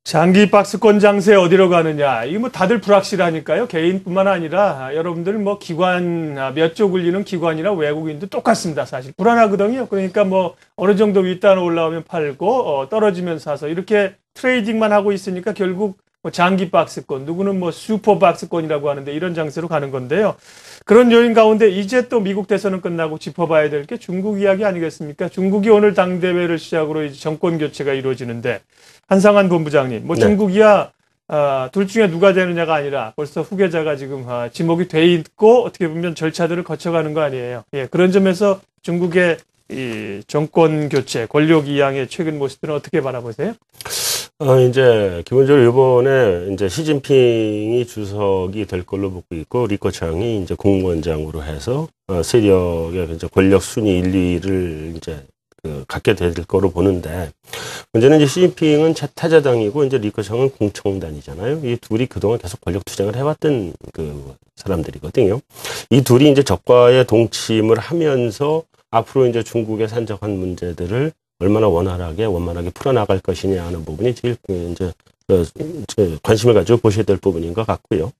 장기 박스권 장세 어디로 가느냐. 이거 뭐 다들 불확실하니까요. 개인뿐만 아니라 여러분들 뭐 기관, 몇 조 굴리는 기관이나 외국인도 똑같습니다. 사실 불안하거든요. 그러니까 뭐 어느 정도 윗단 올라오면 팔고 떨어지면 사서 이렇게 트레이딩만 하고 있으니까 결국 뭐 장기 박스권, 누구는 뭐 슈퍼 박스권이라고 하는데 이런 장세로 가는 건데요. 그런 요인 가운데 이제 또 미국 대선은 끝나고 짚어봐야 될 게 중국 이야기 아니겠습니까? 중국이 오늘 당대회를 시작으로 이제 정권 교체가 이루어지는데 한상환 본부장님, 뭐 중국이야 둘 중에 누가 되느냐가 아니라 벌써 후계자가 지금 지목이 돼 있고 어떻게 보면 절차들을 거쳐가는 거 아니에요. 예, 그런 점에서 중국의 이 정권 교체, 권력 이양의 최근 모습들은 어떻게 바라보세요? 이제 기본적으로 이번에 이제 시진핑이 주석이 될 걸로 보고 있고 리커창이 이제 국무원장으로 해서 세력의 이제 권력 순위 1, 2를 이제 갖게 될 거로 보는데, 문제는 이제 시진핑은 타자당이고 이제 리커창은 공청단이잖아요. 이 둘이 그동안 계속 권력 투쟁을 해왔던 그 사람들이거든요. 이 둘이 이제 적과의 동침을 하면서 앞으로 이제 중국의 산적한 문제들을 얼마나 원만하게 풀어나갈 것이냐 하는 부분이 제일 이제 관심을 가지고 보셔야 될 부분인 것 같고요.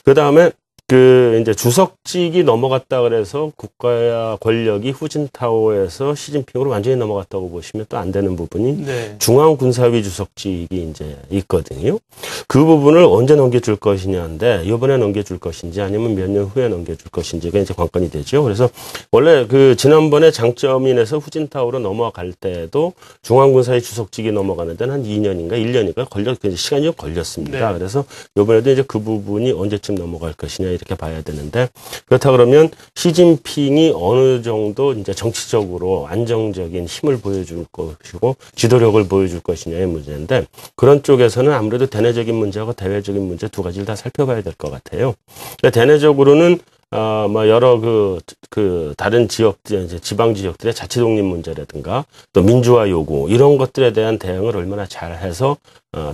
그 다음에 이제 주석직이 넘어갔다 그래서 국가의 권력이 후진타오에서 시진핑으로 완전히 넘어갔다고 보시면 또 안 되는 부분이 중앙군사위 주석직이 이제 있거든요. 그 부분을 언제 넘겨줄 것이냐인데, 이번에 넘겨줄 것인지 아니면 몇 년 후에 넘겨줄 것인지가 이제 관건이 되죠. 그래서 원래 지난번에 장점인에서 후진타오로 넘어갈 때도 중앙군사위 주석직이 넘어가는 데는 한 2년인가 1년인가 시간이 좀 걸렸습니다. 그래서 이번에도 이제 그 부분이 언제쯤 넘어갈 것이냐 이렇게 봐야 되는데, 그렇다 그러면 시진핑이 어느 정도 이제 정치적으로 안정적인 힘을 보여줄 것이고 지도력을 보여줄 것이냐의 문제인데, 그런 쪽에서는 아무래도 대내적인 문제하고 대외적인 문제 두 가지를 다 살펴봐야 될 것 같아요. 그러니까 대내적으로는 뭐 여러 다른 지역들, 이제 지방 지역들의 자치 독립 문제라든가 또 민주화 요구 이런 것들에 대한 대응을 얼마나 잘해서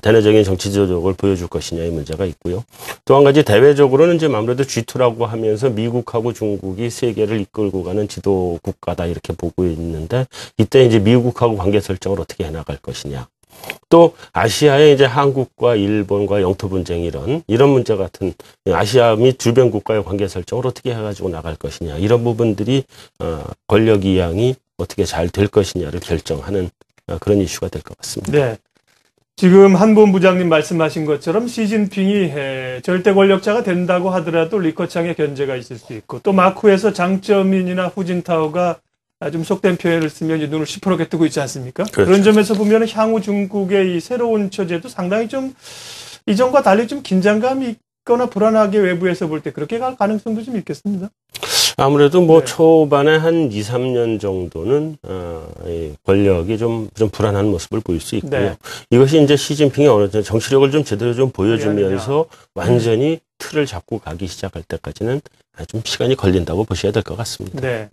대내적인 정치 지도력을 보여줄 것이냐의 문제가 있고요. 또 한 가지 대외적으로는 이제 아무래도 G2라고 하면서 미국하고 중국이 세계를 이끌고 가는 지도 국가다 이렇게 보고 있는데, 이때 이제 미국하고 관계 설정을 어떻게 해나갈 것이냐. 또 아시아의 이제 한국과 일본과 영토 분쟁 이런 문제 같은 아시아 및 주변 국가의 관계 설정을 어떻게 해가지고 나갈 것이냐, 이런 부분들이 권력 이양이 어떻게 잘 될 것이냐를 결정하는 그런 이슈가 될 것 같습니다. 네. 지금 한 본부장님 말씀하신 것처럼 시진핑이 절대 권력자가 된다고 하더라도 리커창의 견제가 있을 수 있고, 또 마쿠에서 장쩌민이나 후진타오가 좀 속된 표현을 쓰면 이제 눈을 시퍼렇게 뜨고 있지 않습니까? 그렇죠. 그런 점에서 보면 향후 중국의 이 새로운 처제도 상당히 좀 이전과 달리 좀 긴장감이 있거나 불안하게 외부에서 볼 때 그렇게 갈 가능성도 좀 있겠습니다. 아무래도 뭐 초반에 한 2, 3년 정도는 이 권력이 좀 불안한 모습을 보일 수 있고요. 이것이 이제 시진핑이 어느 정도 정치력을 좀 제대로 좀 보여주면서 완전히 틀을 잡고 가기 시작할 때까지는 좀 시간이 걸린다고 보셔야 될 것 같습니다. 네.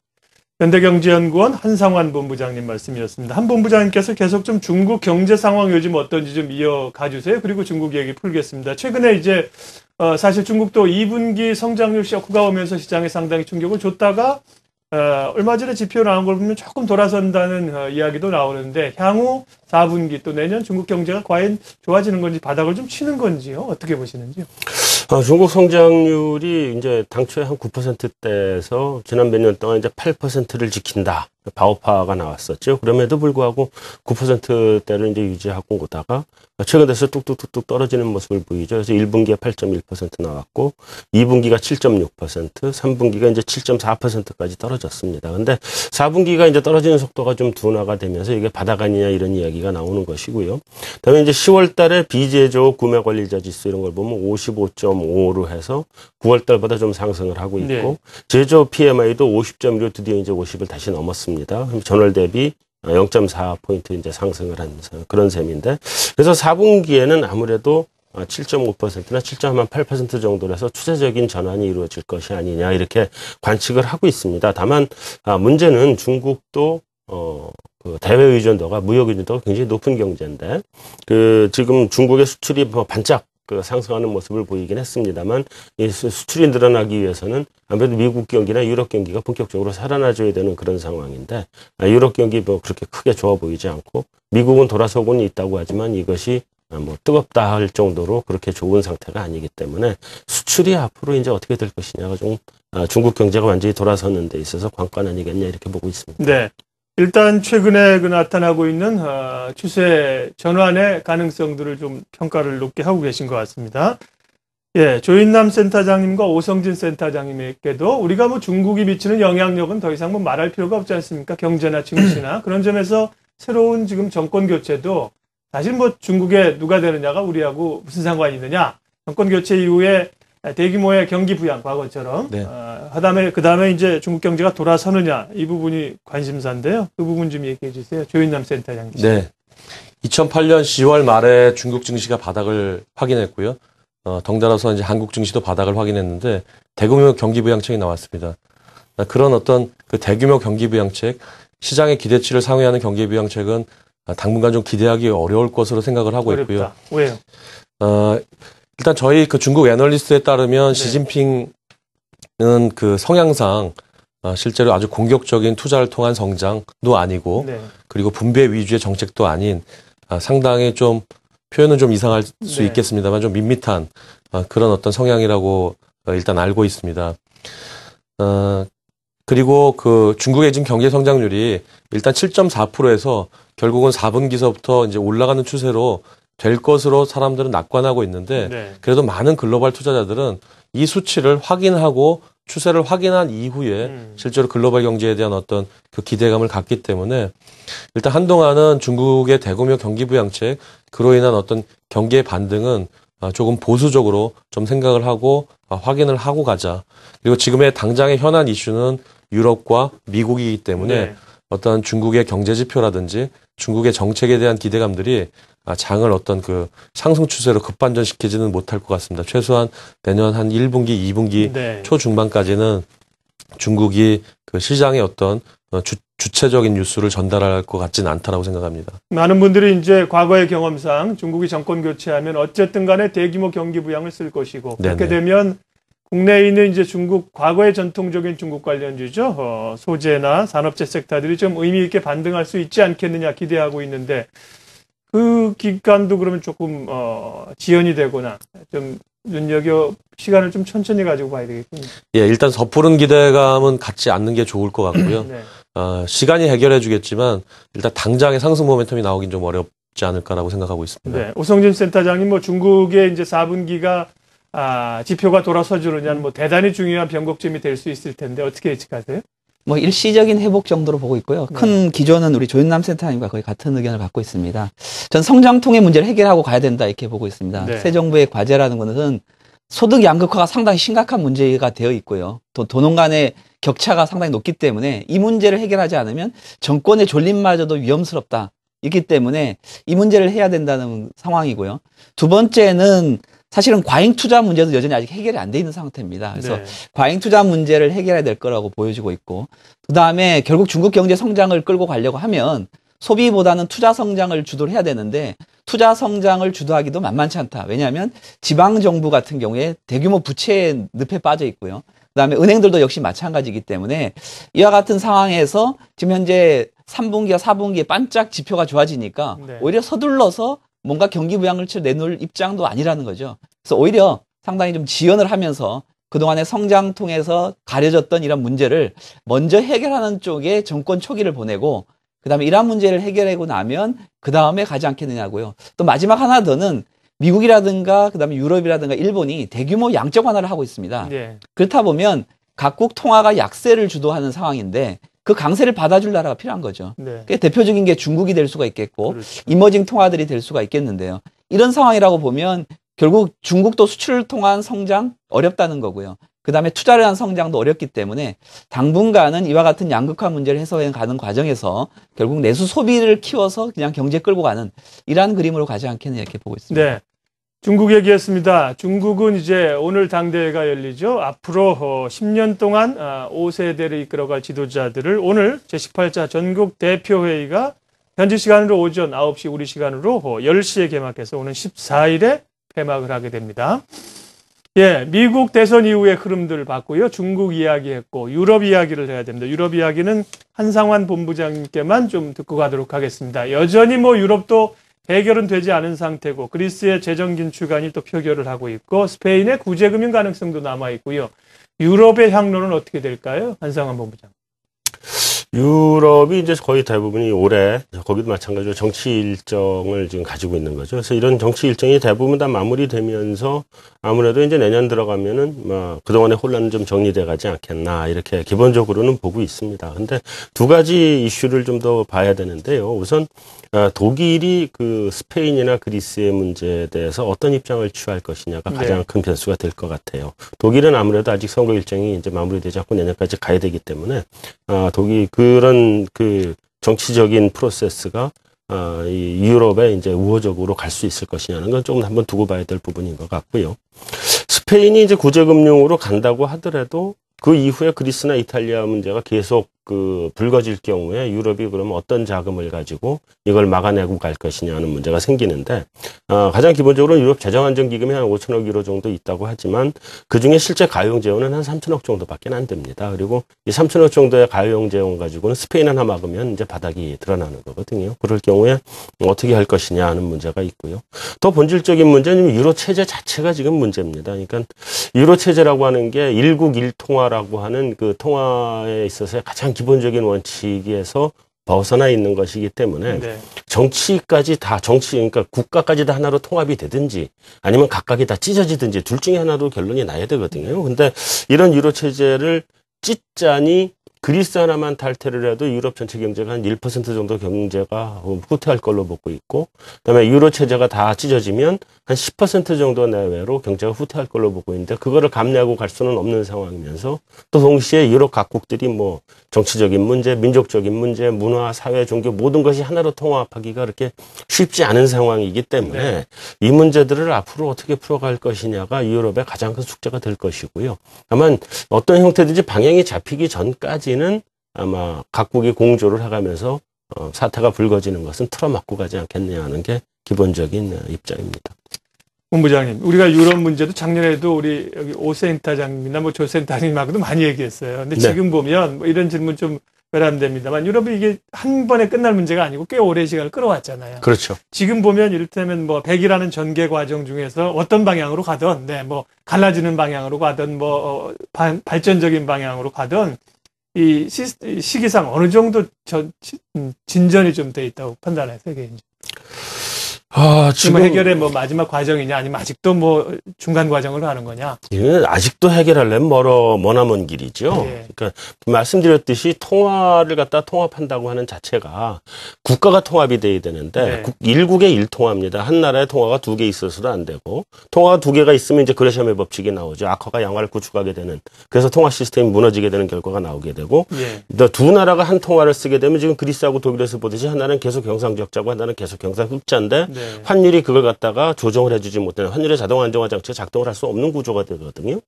현대경제연구원 한상환 본부장님 말씀이었습니다. 한 본부장님께서 계속 좀 중국 경제 상황 요즘 어떤지 좀 이어가 주세요. 그리고 중국 얘기 풀겠습니다. 최근에 이제 사실 중국도 2분기 성장률 쇼크가 오면서 시장에 상당히 충격을 줬다가 얼마 전에 지표 나온 걸 보면 조금 돌아선다는 이야기도 나오는데, 향후 4분기 또 내년 중국 경제가 과연 좋아지는 건지 바닥을 좀 치는 건지요? 어떻게 보시는지요? 중국 성장률이 이제 당초에 한 9%대에서 지난 몇 년 동안 이제 8%를 지킨다. 바오파가 나왔었죠. 그럼에도 불구하고 9%대를 이제 유지하고 오다가 최근 들어서 뚝뚝뚝뚝 떨어지는 모습을 보이죠. 그래서 1분기에 8.1% 나왔고 2분기가 7.6%, 3분기가 이제 7.4%까지 떨어졌습니다. 근데 4분기가 이제 떨어지는 속도가 좀 둔화가 되면서 이게 바닥 아니냐 이런 이야기가 나오는 것이고요. 그다음에 이제 10월 달에 비제조 구매 관리자 지수 이런 걸 보면 55.5로 해서 9월 달보다 좀 상승을 하고 있고, 제조 PMI도 50.1로 드디어 이제 50을 다시 넘었습니다. 전월 대비 0.4포인트 이제 상승을 한 그런 셈인데, 그래서 4분기에는 아무래도 7.5%나 7.8% 정도로 해서 추세적인 전환이 이루어질 것이 아니냐 이렇게 관측을 하고 있습니다. 다만 문제는 중국도 대외 의존도가, 무역 의존도가 굉장히 높은 경제인데, 지금 중국의 수출이 반짝 상승하는 모습을 보이긴 했습니다만, 이 수출이 늘어나기 위해서는 아무래도 미국 경기나 유럽 경기가 본격적으로 살아나줘야 되는 그런 상황인데, 유럽 경기 그렇게 크게 좋아 보이지 않고, 미국은 돌아서고는 있다고 하지만 이것이 뭐 뜨겁다 할 정도로 그렇게 좋은 상태가 아니기 때문에 수출이 앞으로 이제 어떻게 될 것이냐가 좀 중국 경제가 완전히 돌아서는 데 있어서 관건 아니겠냐 이렇게 보고 있습니다. 네. 일단 최근에 그 나타나고 있는 추세 전환의 가능성들을 좀 평가를 높게 하고 계신 것 같습니다. 예, 조인남 센터장님과 오성진 센터장님에게도 우리가 뭐 중국이 미치는 영향력은 더 이상 뭐 말할 필요가 없지 않습니까? 경제나 증시나 그런 점에서 새로운 지금 정권 교체도 사실 뭐 중국에 누가 되느냐가 우리하고 무슨 상관이 있느냐? 정권 교체 이후에 대규모의 경기 부양 과거처럼 네. 그다음에 이제 중국 경제가 돌아서느냐 이 부분이 관심사인데요. 그 부분 좀 얘기해 주세요. 조인남 센터장님. 네. 2008년 10월 말에 중국 증시가 바닥을 확인했고요. 덩달아서 이제 한국 증시도 바닥을 확인했는데 대규모 경기 부양책이 나왔습니다. 그런 어떤 그 대규모 경기 부양책, 시장의 기대치를 상회하는 경기 부양책은 당분간 좀 기대하기 어려울 것으로 생각을 하고 어렵다. 있고요. 왜요? 일단 저희 그 중국 애널리스트에 따르면 네. 시진핑은 그 성향상 실제로 아주 공격적인 투자를 통한 성장도 아니고 네. 그리고 분배 위주의 정책도 아닌 상당히 좀 표현은 좀 이상할 수 네. 있겠습니다만 좀 밋밋한 그런 어떤 성향이라고 일단 알고 있습니다. 그리고 그 중국의 지금 경제 성장률이 일단 7.4%에서 결국은 4분기서부터 이제 올라가는 추세로 될 것으로 사람들은 낙관하고 있는데 네. 그래도 많은 글로벌 투자자들은 이 수치를 확인하고 추세를 확인한 이후에 실제로 글로벌 경제에 대한 어떤 그 기대감을 갖기 때문에 일단 한동안은 중국의 대규모 경기 부양책 그로 인한 어떤 경기의 반등은 조금 보수적으로 좀 생각을 하고 확인을 하고 가자. 그리고 지금의 당장의 현안 이슈는 유럽과 미국이기 때문에 네. 어떤 중국의 경제 지표라든지 중국의 정책에 대한 기대감들이 장을 어떤 그 상승 추세로 급반전시키지는 못할 것 같습니다. 최소한 내년 한 1분기, 2분기 네. 초중반까지는 중국이 그 시장의 어떤 주체적인 뉴스를 전달할 것 같지는 않다라고 생각합니다. 많은 분들이 이제 과거의 경험상 중국이 정권 교체하면 어쨌든 간에 대규모 경기 부양을 쓸 것이고 그렇게 네네. 되면 국내에 있는 이제 중국 과거의 전통적인 중국 관련주죠. 소재나 산업재 섹터들이 좀 의미 있게 반등할 수 있지 않겠느냐 기대하고 있는데 그 기간도 그러면 조금 지연이 되거나 좀 눈여겨 시간을 좀 천천히 가지고 봐야 되겠군요. 예, 일단 섣부른 기대감은 갖지 않는 게 좋을 것 같고요. 네. 시간이 해결해 주겠지만 일단 당장의 상승 모멘텀이 나오긴 좀 어렵지 않을까라고 생각하고 있습니다. 네. 오성진 센터장님 뭐 중국의 이제 4분기가 지표가 돌아서 주느냐는 뭐 대단히 중요한 변곡점이 될 수 있을 텐데 어떻게 예측하세요? 뭐 일시적인 회복 정도로 보고 있고요. 큰 기조는 우리 조윤남 센터장님과 거의 같은 의견을 갖고 있습니다. 전 성장통의 문제를 해결하고 가야 된다 이렇게 보고 있습니다. 네. 새 정부의 과제라는 것은 소득 양극화가 상당히 심각한 문제가 되어 있고요. 또 도농 간의 격차가 상당히 높기 때문에 이 문제를 해결하지 않으면 정권의 존립마저도 위험스럽다. 있기 때문에 이 문제를 해야 된다는 상황이고요. 두 번째는 사실은 과잉 투자 문제도 여전히 아직 해결이 안 돼 있는 상태입니다. 그래서 네. 과잉 투자 문제를 해결해야 될 거라고 보여지고 있고, 그 다음에 결국 중국 경제 성장을 끌고 가려고 하면 소비보다는 투자 성장을 주도를 해야 되는데 투자 성장을 주도하기도 만만치 않다. 왜냐하면 지방 정부 같은 경우에 대규모 부채의 늪에 빠져 있고요. 그 다음에 은행들도 역시 마찬가지이기 때문에 이와 같은 상황에서 지금 현재 3분기와 4분기에 반짝 지표가 좋아지니까 네. 오히려 서둘러서 뭔가 경기 부양을 내놓을 입장도 아니라는 거죠. 그래서 오히려 상당히 좀 지연을 하면서 그동안의 성장 통해서 가려졌던 이런 문제를 먼저 해결하는 쪽에 정권 초기를 보내고 그다음에 이러한 문제를 해결하고 나면 그다음에 가지 않겠느냐고요. 또 마지막 하나 더는 미국이라든가 그다음에 유럽이라든가 일본이 대규모 양적 완화를 하고 있습니다. 네. 그렇다 보면 각국 통화가 약세를 주도하는 상황인데 그 강세를 받아줄 나라가 필요한 거죠. 네. 그 대표적인 게 중국이 될 수가 있겠고 그렇죠. 이머징 통화들이 될 수가 있겠는데요. 이런 상황이라고 보면 결국 중국도 수출을 통한 성장 어렵다는 거고요. 그다음에 투자를 한 성장도 어렵기 때문에 당분간은 이와 같은 양극화 문제를 해소해 가는 과정에서 결국 내수 소비를 키워서 그냥 경제 끌고 가는 이러한 그림으로 가지 않겠느냐 이렇게 보고 있습니다. 네. 중국 얘기했습니다. 중국은 이제 오늘 당대회가 열리죠. 앞으로 10년 동안 5세대를 이끌어갈 지도자들을 오늘 제18차 전국 대표회의가 현지 시간으로 오전 9시 우리 시간으로 10시에 개막해서 오는 14일에 폐막을 하게 됩니다. 예, 미국 대선 이후의 흐름들을 봤고요. 중국 이야기했고 유럽 이야기를 해야 됩니다. 유럽 이야기는 한상환 본부장님께만 좀 듣고 가도록 하겠습니다. 여전히 뭐 유럽도 해결은 되지 않은 상태고 그리스의 재정 긴축안이 또 표결을 하고 있고 스페인의 구제금융 가능성도 남아 있고요. 유럽의 향로는 어떻게 될까요? 한상환 본부장. 유럽이 이제 거의 대부분이 올해 거기도 마찬가지로 정치 일정을 지금 가지고 있는 거죠. 그래서 이런 정치 일정이 대부분 다 마무리되면서 아무래도 이제 내년 들어가면은 그동안의 혼란은 좀 정리돼 가지 않겠나 이렇게 기본적으로는 보고 있습니다. 근데 두 가지 이슈를 좀 더 봐야 되는데요. 우선 독일이 그 스페인이나 그리스의 문제에 대해서 어떤 입장을 취할 것이냐가 가장 큰 변수가 될 것 같아요. 독일은 아무래도 아직 선거 일정이 이제 마무리되지 않고 내년까지 가야 되기 때문에 독일 그런 그 정치적인 프로세스가 이 유럽에 이제 우호적으로 갈 수 있을 것이냐는 건 조금 한번 두고 봐야 될 부분인 것 같고요. 스페인이 이제 구제금융으로 간다고 하더라도 그 이후에 그리스나 이탈리아 문제가 계속 그 불거질 경우에 유럽이 그러면 어떤 자금을 가지고 이걸 막아내고 갈 것이냐는 문제가 생기는데 가장 기본적으로 유럽 재정안정기금이 한 5천억 유로 정도 있다고 하지만 그중에 실제 가용 재원은 한 3천억 정도밖에 안 됩니다. 그리고 이 3천억 정도의 가용 재원 가지고는 스페인 하나 막으면 이제 바닥이 드러나는 거거든요. 그럴 경우에 어떻게 할 것이냐 하는 문제가 있고요. 더 본질적인 문제는 유로 체제 자체가 지금 문제입니다. 그러니까 유로 체제라고 하는 게 일국 일통화라고 하는 그 통화에 있어서의 가장 기본적인 원칙에서 벗어나 있는 것이기 때문에 정치까지 다 그러니까 국가까지 다 하나로 통합이 되든지 아니면 각각이 다 찢어지든지 둘 중에 하나로 결론이 나야 되거든요. 근데 이런 유로 체제를 찢자니 그리스 하나만 탈퇴를 해도 유럽 전체 경제가 한 1% 정도 경제가 후퇴할 걸로 보고 있고, 그다음에 유로 체제가 다 찢어지면 한 10% 정도 내외로 경제가 후퇴할 걸로 보고 있는데 그거를 감내하고 갈 수는 없는 상황이면서 또 동시에 유럽 각국들이 뭐 정치적인 문제, 민족적인 문제, 문화, 사회, 종교 모든 것이 하나로 통합하기가 그렇게 쉽지 않은 상황이기 때문에 이 문제들을 앞으로 어떻게 풀어갈 것이냐가 유럽의 가장 큰 숙제가 될 것이고요. 다만 어떤 형태든지 방향이 잡히기 전까지는 아마 각국이 공조를 해가면서 사태가 불거지는 것은 틀어막고 가지 않겠냐 하는 게 기본적인 입장입니다. 본부장님, 우리가 유럽 문제도 작년에도 우리 여기 오 센터장님이나 조 센터장님하고도 많이 얘기했어요. 근데 지금 보면 뭐 이런 질문 좀 외람됩니다만 유럽이 이게 한 번에 끝날 문제가 아니고 꽤 오래 시간을 끌어왔잖아요. 그렇죠. 지금 보면 이를테면 뭐 100이라는 전개 과정 중에서 어떤 방향으로 가든, 뭐 갈라지는 방향으로 가든, 발전적인 방향으로 가든 이 시기상 어느 정도 진전이 좀 돼 있다고 판단하세요, 개인적으로? 지금 해결의 뭐 마지막 과정이냐, 아니면 아직도 뭐 중간 과정을 하는 거냐? 이건 아직도 해결하려면 머나먼 길이죠. 그러니까 말씀드렸듯이 통화를 갖다 통합한다고 하는 자체가 국가가 통합이 돼야 되는데 일국의 일통화입니다. 한 나라의 통화가 두 개 있어서도 안 되고 통화가 두 개가 있으면 이제 그레셈의 법칙이 나오죠. 악화가 양화를 구축하게 되는, 그래서 통화 시스템이 무너지게 되는 결과가 나오게 되고 두 나라가 한 통화를 쓰게 되면 지금 그리스하고 독일에서 보듯이 하나는 계속 경상적자고 하나는 계속 경상흑자인데 환율이 그걸 갖다가 조정을 해주지 못하는, 환율의 자동 안정화 장치가 작동을 할 수 없는 구조가 되거든요.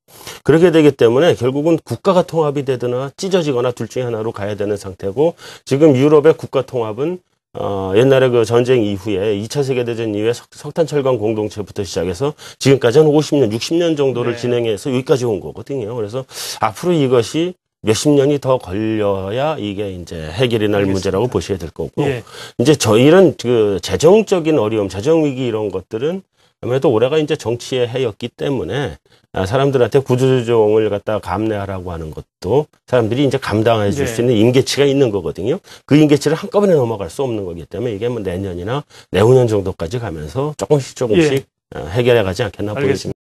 그렇게 되기 때문에 결국은 국가가 통합이 되거나 찢어지거나 둘 중에 하나로 가야 되는 상태고, 지금 유럽의 국가 통합은 옛날에 그 전쟁 이후에 2차 세계대전 이후에 석탄 철강 공동체부터 시작해서 지금까지 한 50년, 60년 정도를 진행해서 여기까지 온 거거든요. 그래서 앞으로 이것이 몇십 년이 더 걸려야 이게 이제 해결이 날 문제라고 보셔야 될 거고, 이제 이런 그 재정적인 어려움, 재정 위기 이런 것들은 아무래도 올해가 이제 정치의 해였기 때문에 사람들한테 구조조정을 갖다 감내하라고 하는 것도 사람들이 이제 감당해 줄 수 있는 임계치가 있는 거거든요. 그 임계치를 한꺼번에 넘어갈 수 없는 거기 때문에 이게 뭐 내년이나 내후년 정도까지 가면서 조금씩 해결해 가지 않겠나 보여집니다.